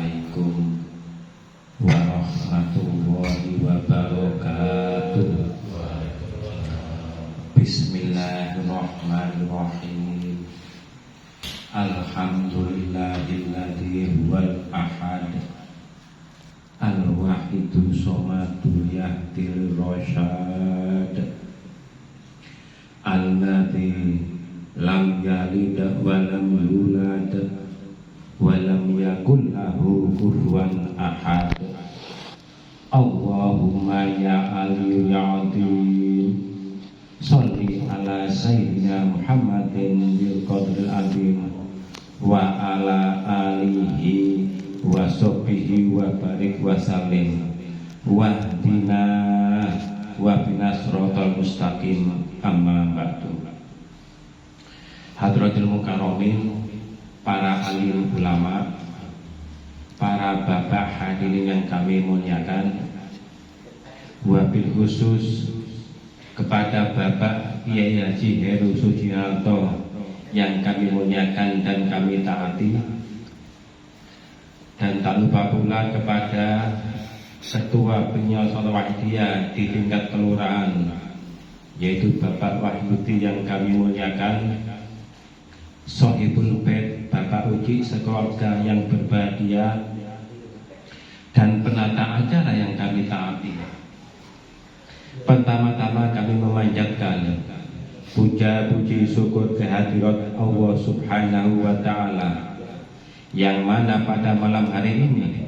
Assalamualaikum warahmatullahi wabarakatuh. Bismillahirrahmanirrahim. Alhamdulillahilladzi huwal ahad al-wahidu somadul yahdil rosyad alladzi lam yalid wa lam yulad wa lam yakul lahu kufuwan ahad. Allahumma ya aliyyu ya azim sholli ala sayyidina Muhammadin bil qadril azim wa ala alihi wa sahbihi wa barik wa salim wahdina wa bina siratal mustaqim amma ba'du. Hadratul mukarramin, para alim ulama, para bapak hadirin yang kami muliakan, wabil khusus kepada Bapak Kiai Haji Heru Sujiarto yang kami muliakan dan kami taati, dan tak lupa pula kepada Ketua Penyelenggara Wahidiyah di tingkat kelurahan, yaitu Bapak Wahyudi yang kami muliakan, Sohibul Bait Bapak Uji sekeluarga yang berbahagia, dan penata acara yang kami taati. Pertama-tama kami memanjatkan puja puji syukur kehadirat Allah Subhanahu wa Ta'ala, yang mana pada malam hari ini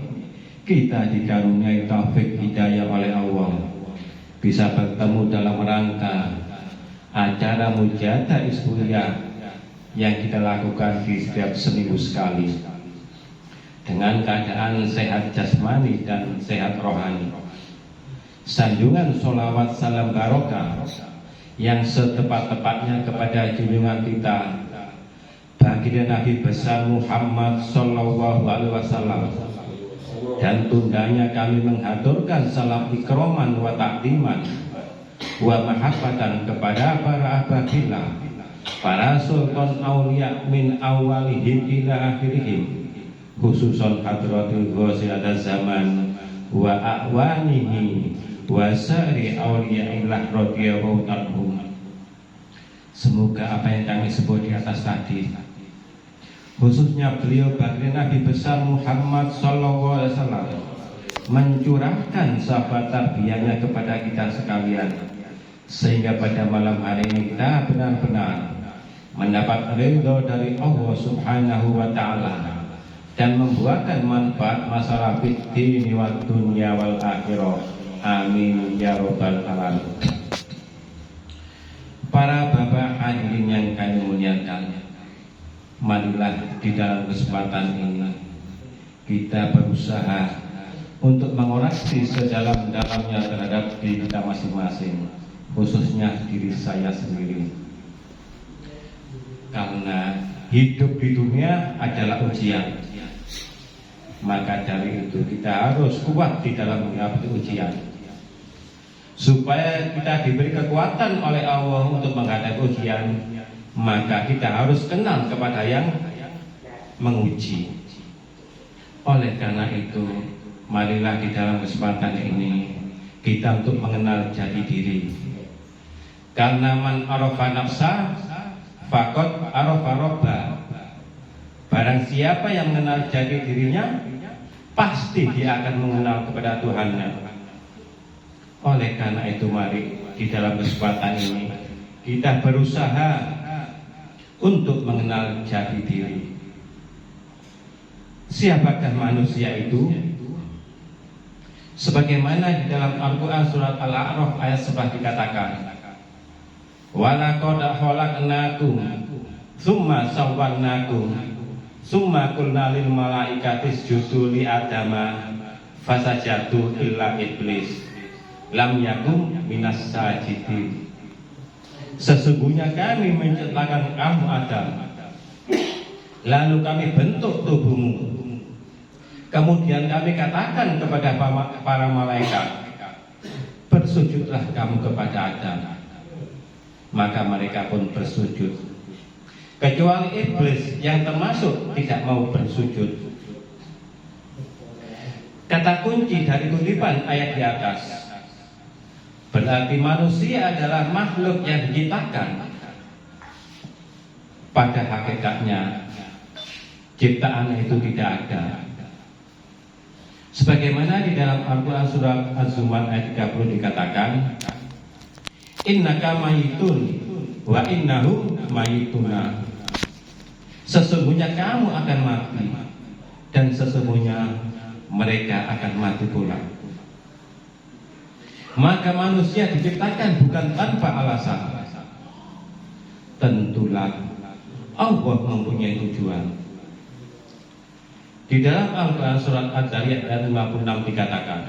kita dikaruniai taufik hidayah oleh Allah, bisa bertemu dalam rangka acara mujahadah isbu'iyah yang kita lakukan di setiap seminggu sekali, dengan keadaan sehat jasmani dan sehat rohani. Sanjungan sholawat salam barokah yang setepat-tepatnya kepada junjungan kita baginda Nabi besar Muhammad Sallallahu Alaihi Wasallam, dan tundanya kami menghaturkan salam ikroman wa takdiman wa mahabbatan kepada para abadillah, para sultan aulia min awalihim ila akhirihim, khususon hadratul ghosi ada zaman wa a'wanihi wa sari awliya'illah radiyallahu anhum. Semoga apa yang kami sebut di atas tadi, khususnya beliau baginda Nabi besar Muhammad sallallahu alaihi wasallam, mencurahkan sahabat tarbiyahnya kepada kita sekalian, sehingga pada malam hari ini kita benar-benar mendapat ridho dari Allah Subhanahu wa Ta'ala dan membuahkan manfaat masalah fid-dini wad dunya wal akhirah. Amin ya rabbal alamin. Para bapak hadirin yang kami muliakan, marilah di dalam kesempatan ini kita berusaha untuk mengoreksi sedalam-dalamnya terhadap diri kita masing-masing, khususnya diri saya sendiri. Karena hidup di dunia adalah ujian, maka dari itu kita harus kuat di dalam menghadapi ujian. Supaya kita diberi kekuatan oleh Allah untuk menghadapi ujian, maka kita harus kenal kepada yang menguji. Oleh karena itu, marilah di dalam kesempatan ini kita untuk mengenal jati diri. Karena man arafa nafsa faqad arafa rabba. Barang siapa yang mengenal jati dirinya, pasti dia akan mengenal kepada Tuhannya. Oleh karena itu, mari di dalam kesempatan ini kita berusaha untuk mengenal jati diri. Siapakah manusia itu? Sebagaimana di dalam Al-Quran surat Al-A'raf ayat 11 dikatakan, walaqad khalaqnakum tsumma sawwarnakum tsumma qulna lil malaikati isjudu li adama fasajadu illa iblis lam yakum minas sajidin. Sesungguhnya kami menciptakan kamu Adam, lalu kami bentuk tubuhmu, kemudian kami katakan kepada para malaikat, bersujudlah kamu kepada Adam. Maka mereka pun bersujud, kecuali iblis yang termasuk tidak mau bersujud. Kata kunci dari kutipan ayat di atas berarti manusia adalah makhluk yang diciptakan. Pada hakikatnya ciptaan itu tidak ada. Sebagaimana di dalam Al-Quran surat Az-Zumar ayat 30 dikatakan, innaka mayitun wa innahum mayituna. Sesungguhnya kamu akan mati dan sesungguhnya mereka akan mati pula. Maka manusia diciptakan bukan tanpa alasan. Tentulah Allah mempunyai tujuan. Di dalam Al-Quran surat Ad-Dariyat ayat 56 dikatakan,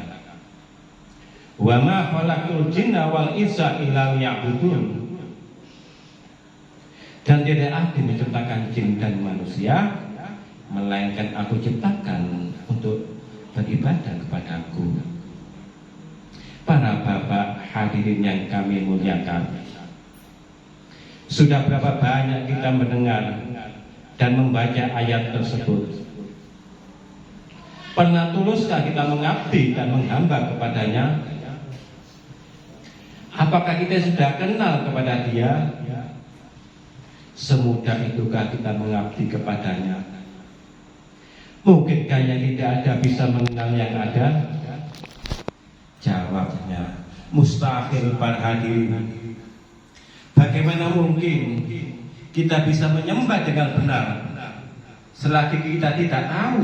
wa ma khalaqtul jinna wal insa illa liya'budun. Dan tidak ada menciptakan jin dan manusia melainkan aku ciptakan untuk beribadah kepadaku. Para bapak hadirin yang kami muliakan, sudah berapa banyak kita mendengar dan membaca ayat tersebut. Pernah tuluskah kita mengabdi dan menghamba kepadanya? Apakah kita sudah kenal kepada Dia? Semudah itukah kita mengabdi kepadanya? Mungkinkah yang tidak ada bisa mengenal yang ada? Jawabnya mustahil para hadirin. Bagaimana mungkin kita bisa menyembah dengan benar selagi kita tidak tahu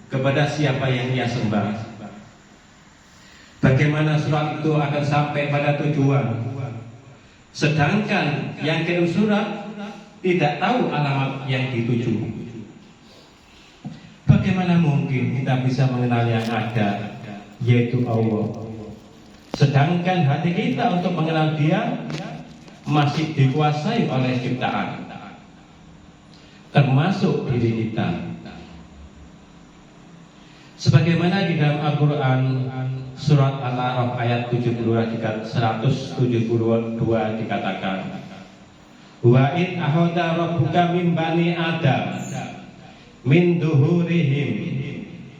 kepada siapa yang Dia sembah? Bagaimana surat itu akan sampai pada tujuan sedangkan yang kirim surat tidak tahu alamat yang dituju? Bagaimana mungkin kita bisa mengenal yang ada, yaitu Allah, sedangkan hati kita untuk mengenal Dia masih dikuasai oleh ciptaan, termasuk diri kita. Sebagaimana di dalam Al-Quran surat Al-A'raf ayat 172 dikatakan, wa in ahada rabbuka min bani adam min duhurihim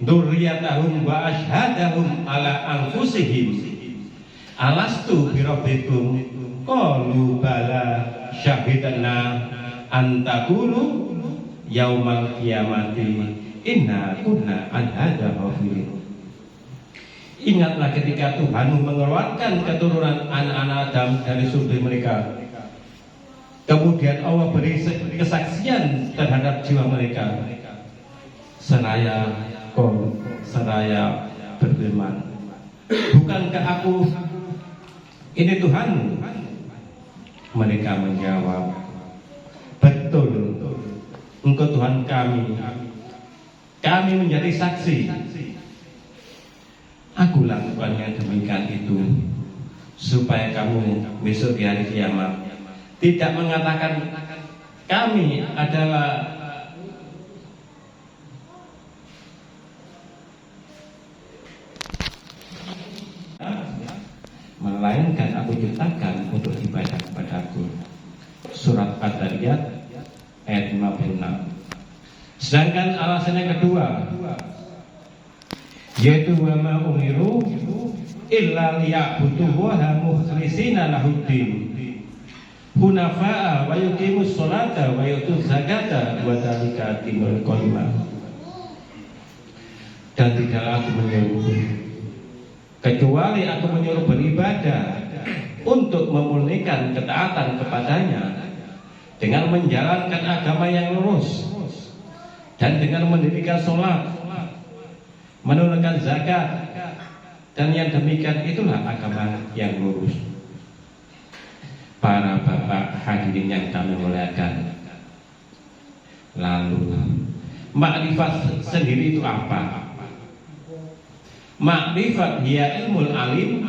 dzurriyyatahum wa ashhadahum ala anfusihim alastu birabbikum qalu bala syahidna an taqulu yaumal qiyamati inna kunna an hadza ghafilin. Ingatlah ketika Tuhan mengeluarkan keturunan anak-anak Adam dari sulbi mereka, kemudian Allah beri kesaksian terhadap jiwa mereka, seraya berfirman, bukankah aku ini Tuhanmu? Mereka menjawab, betul, Engkau Tuhan kami. Kami menjadi saksi. Aku lakukan yang demikian itu supaya kamu besok di hari kiamat tidak mengatakan kami adalah melainkan aku ciptakan untuk ibadah kepadaku. Surat Ad-Dariyat ayat 56. Sedangkan alasan yang kedua, yaitu wa ma umiru illa liya'budullaha mukhlishina lahuddin hunafa'a wa yuqimus sholata wa yutuz zakata wa dzalika dinul qayyimah. Dan tidaklah aku menyuruh kecuali aku menyuruh beribadah untuk memurnikan ketaatan kepadanya dengan menjalankan agama yang lurus dan dengan mendirikan sholat, menunaikan zakat, dan yang demikian itulah agama yang lurus. Para bapak hadirin yang kami muliakan, lalu makrifat sendiri itu apa? Makrifat hiya ilmul alim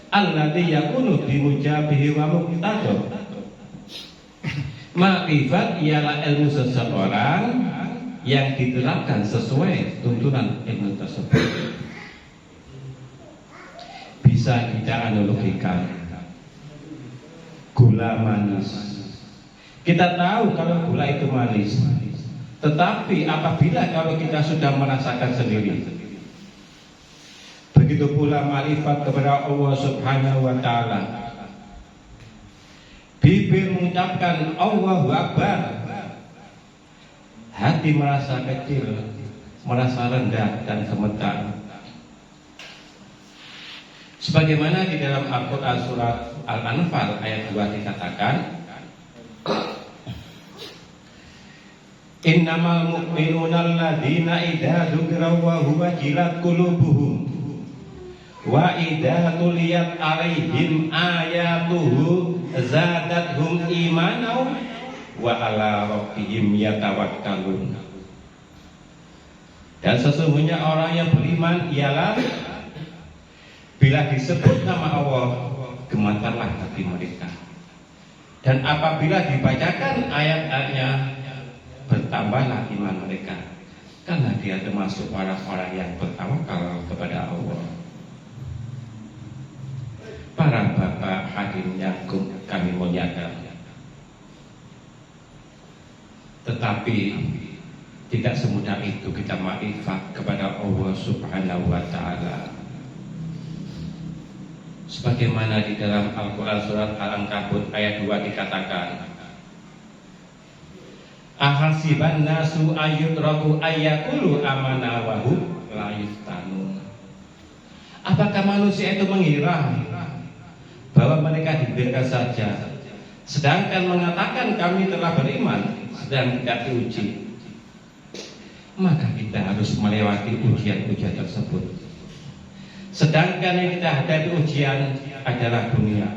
alladzi yakunu bimujabihi wa muqtada. Makrifat ialah ilmu seseorang yang diterapkan sesuai tuntunan ilmu tersebut. Bisa kita analogikan gula manis. Kita tahu kalau gula itu manis, tetapi apabila kalau kita sudah merasakan sendiri, Begitu pula ma'rifat kepada Allah Subhanahu wa Ta'ala. Bibir mengucapkan Allahu Akbar, hati merasa kecil, merasa rendah dan gemetar. Sebagaimana di dalam Al-Quran surat Al-Anfal ayat 2 dikatakan, Innamal mu'minuna alladzina idza dzukirallahu wajilat qulubuhum wa idza tuliyat alaihim ayatuhu zadathum imanan wa ala rabbihim yatawakkalun. Dan sesungguhnya orang yang beriman ialah bila disebut nama Allah, gemetarlah hati mereka. Dan apabila dibacakan ayat-ayatnya, bertambahlah iman mereka. Karena dia termasuk orang-orang yang bertawakal kepada Allah. Para bapak hadirin yang kami muliakan, tetapi tidak semudah itu kita ma'rifat kepada Allah Subhanahu wa Ta'ala. Sebagaimana di dalam Al-Quran surat Al-Ankabut ayat 2 dikatakan, ahasiban nasu ayyutraku ayyakulu amana wa hum la yuftanun. Apakah manusia itu mengira bahwa mereka dibiarkan saja, sedangkan mengatakan kami telah beriman, sedang tidak diuji? Maka kita harus melewati ujian-ujian tersebut. Sedangkan yang kita hadapi ujian adalah dunia.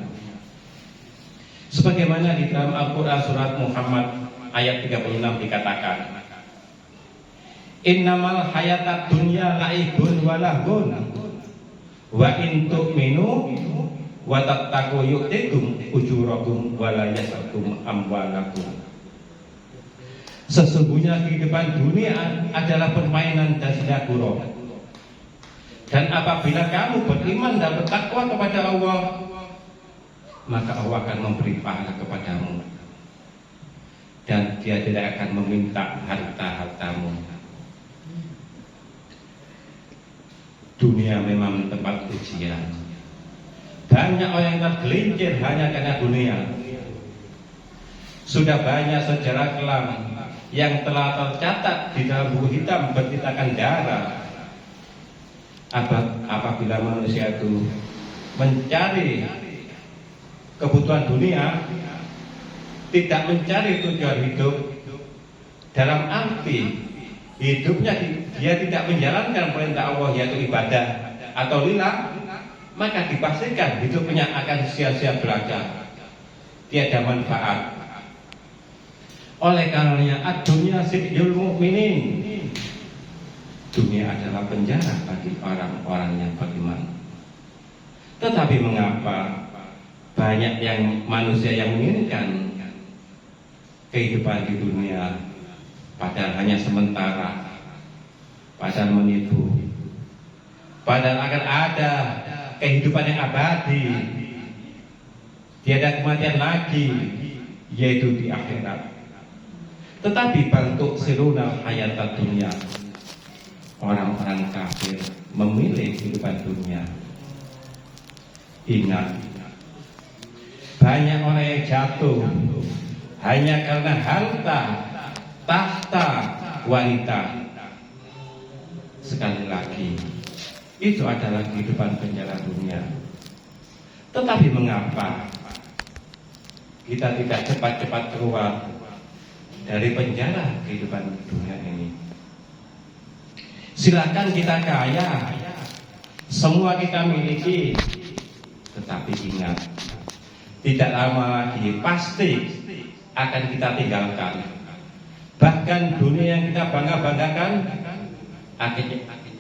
Sebagaimana di dalam Al-Quran surat Muhammad ayat 36 dikatakan, innamal hayatad dunya laibun wa lahun wa in tu'minu wa tattaqu yu'tikum ujurakum wa la yasakum amwalakum. Sesungguhnya kehidupan dunia adalah permainan dan senda gurau. Dan apabila kamu beriman dan bertakwa kepada Allah, maka Allah akan memberi pahala kepadamu. Dan dia tidak akan meminta harta-hartamu. Dunia memang tempat ujian. Banyak orang yang tergelincir hanya karena dunia. Sudah banyak sejarah kelam yang telah tercatat di dalam buku hitam bertitakan darah. Apabila manusia itu mencari kebutuhan dunia, tidak mencari tujuan hidup, dalam arti hidupnya dia tidak menjalankan perintah Allah yaitu ibadah atau lillah, maka dipastikan hidupnya akan sia-sia belaka, tiada manfaat. Oleh karenanya ad-dunya sijnul mu'minin, dunia adalah penjara bagi orang-orang yang beriman. Tetapi mengapa banyak yang manusia yang menginginkan kehidupan di dunia, padahal hanya sementara, padahal menipu, padahal akan ada kehidupan yang abadi, tiada kematian lagi, yaitu di akhirat. Tetapi bentuk siruna hayat dunia, orang-orang kafir memilih kehidupan dunia. Ingat, banyak orang yang jatuh hanya karena harta, tahta, wanita. Sekali lagi, itu adalah kehidupan penjara dunia. Tetapi mengapa kita tidak cepat-cepat keluar dari penjara kehidupan dunia ini? Silakan kita kaya, semua kita miliki, tetapi ingat, tidak lama lagi pasti akan kita tinggalkan. Bahkan dunia yang kita bangga-banggakan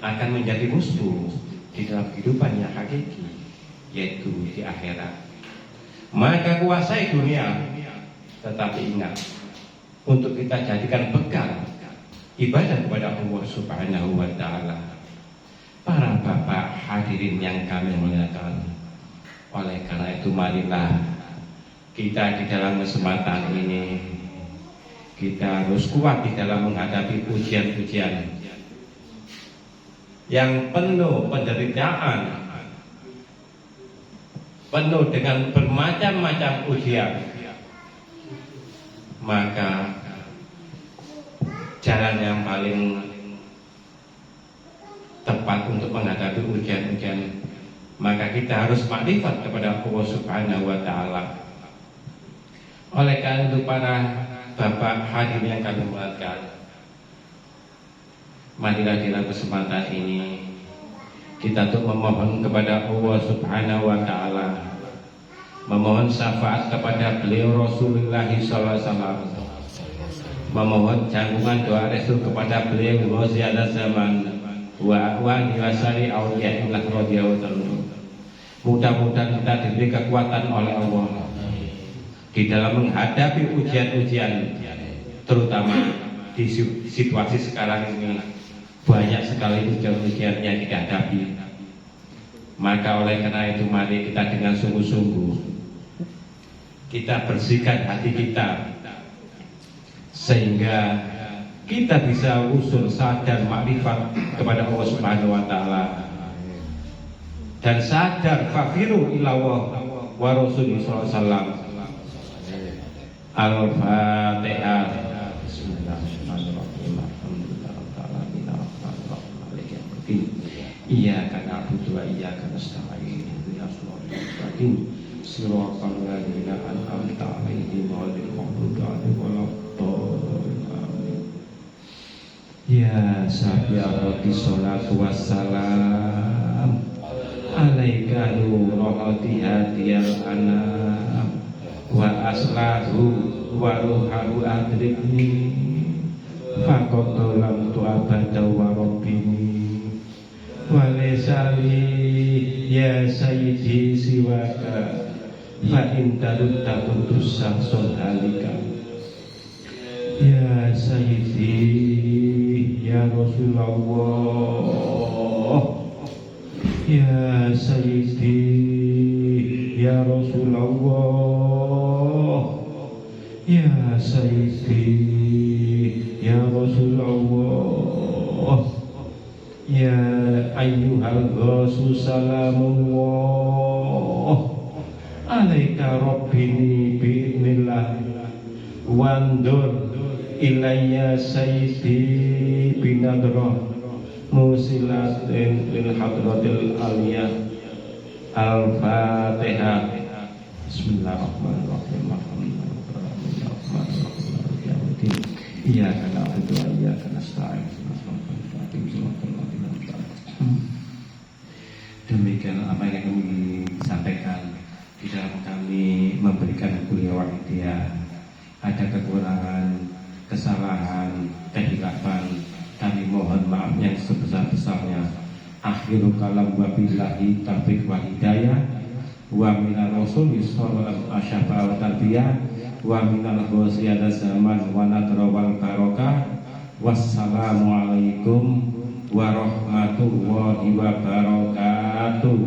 akan menjadi musuh di dalam kehidupan yang hakiki, yaitu di akhirat. Maka kuasai dunia, tetapi ingat, untuk kita jadikan bekal ibadah kepada Allah Subhanahu wa Ta'ala. Para bapak hadirin yang kami muliakan, oleh karena itu marilah kita di dalam kesempatan ini kita harus kuat di dalam menghadapi ujian-ujian. yang penuh penderitaan, penuh dengan bermacam-macam ujian, maka jalan yang paling tepat untuk menghadapi ujian-ujian, maka kita harus makrifat kepada Allah Subhanahu wa Ta'ala. Oleh karena itu, para bapak hadirin yang kami muliakan, marilah di dalam kesempatan ini kita untuk memohon kepada Allah Subhanahu wa Ta'ala, memohon syafaat kepada beliau Rasulullah SAW, memohon jangkungan doa restu kepada beliau Ghaziyatul Zaman wa a'wani wa sari awliyaillah radhiyallahu ta'ala. Mudah-mudahan kita diberi kekuatan oleh Allah di dalam menghadapi ujian-ujian, terutama di situasi sekarang ini. Banyak sekali ujian-ujian yang kita hadapi. Maka oleh karena itu, mari kita dengan sungguh-sungguh kita bersihkan hati kita, sehingga kita bisa usul sadar makrifat kepada Allah Subhanahu wa Ta'ala, dan sadar fafiru ilallah wa rasulih sallallahu alaihi wasallam. Al-Fatihah. Iyyaka na'budu wa iyyaka nasta'in. Ihdinas siratal mustaqim. Siratal ladzina an'amta 'alaihim ghairil maghdubi 'alaihim waladdallin. Ya sabiqati sholatu wassalam alaika nurul hadiyal anam wa aslahu wa ruhahu adrikni faqadalam tu abada wa rabbini walisali ya sayyidi siwaka fa in tarudda putus samsun halika. Ya sayyidi ya Rasulullah, ya sayyidi ya Rasulullah, ya sayyidi ya Rasulullah, ya ayyuhal ghasu salamullah alaika rabbini bi'nillah wandur ilayya sayyidi binadrah musilatin lil hadratil aliyah. Al-Fatihah. Bismillahirrahmanirrahim. Iyyaka na'budu wa iyyaka nasta'in. Demikian apa yang kami sampaikan di dalam kami memberikan kuliah wahidiyah. Ada kekurangan, kesalahan, kehilafan, kami mohon maaf yang sebesar-besarnya. Akhirul kalam wa billahi taufiq wa hidayah wa minal rasul sallallahu alaihi wa tarbiyah wa minal ghaziyat zaman wa nadra wal barokah. Wassalamualaikum warahmatullahi wabarakatuh.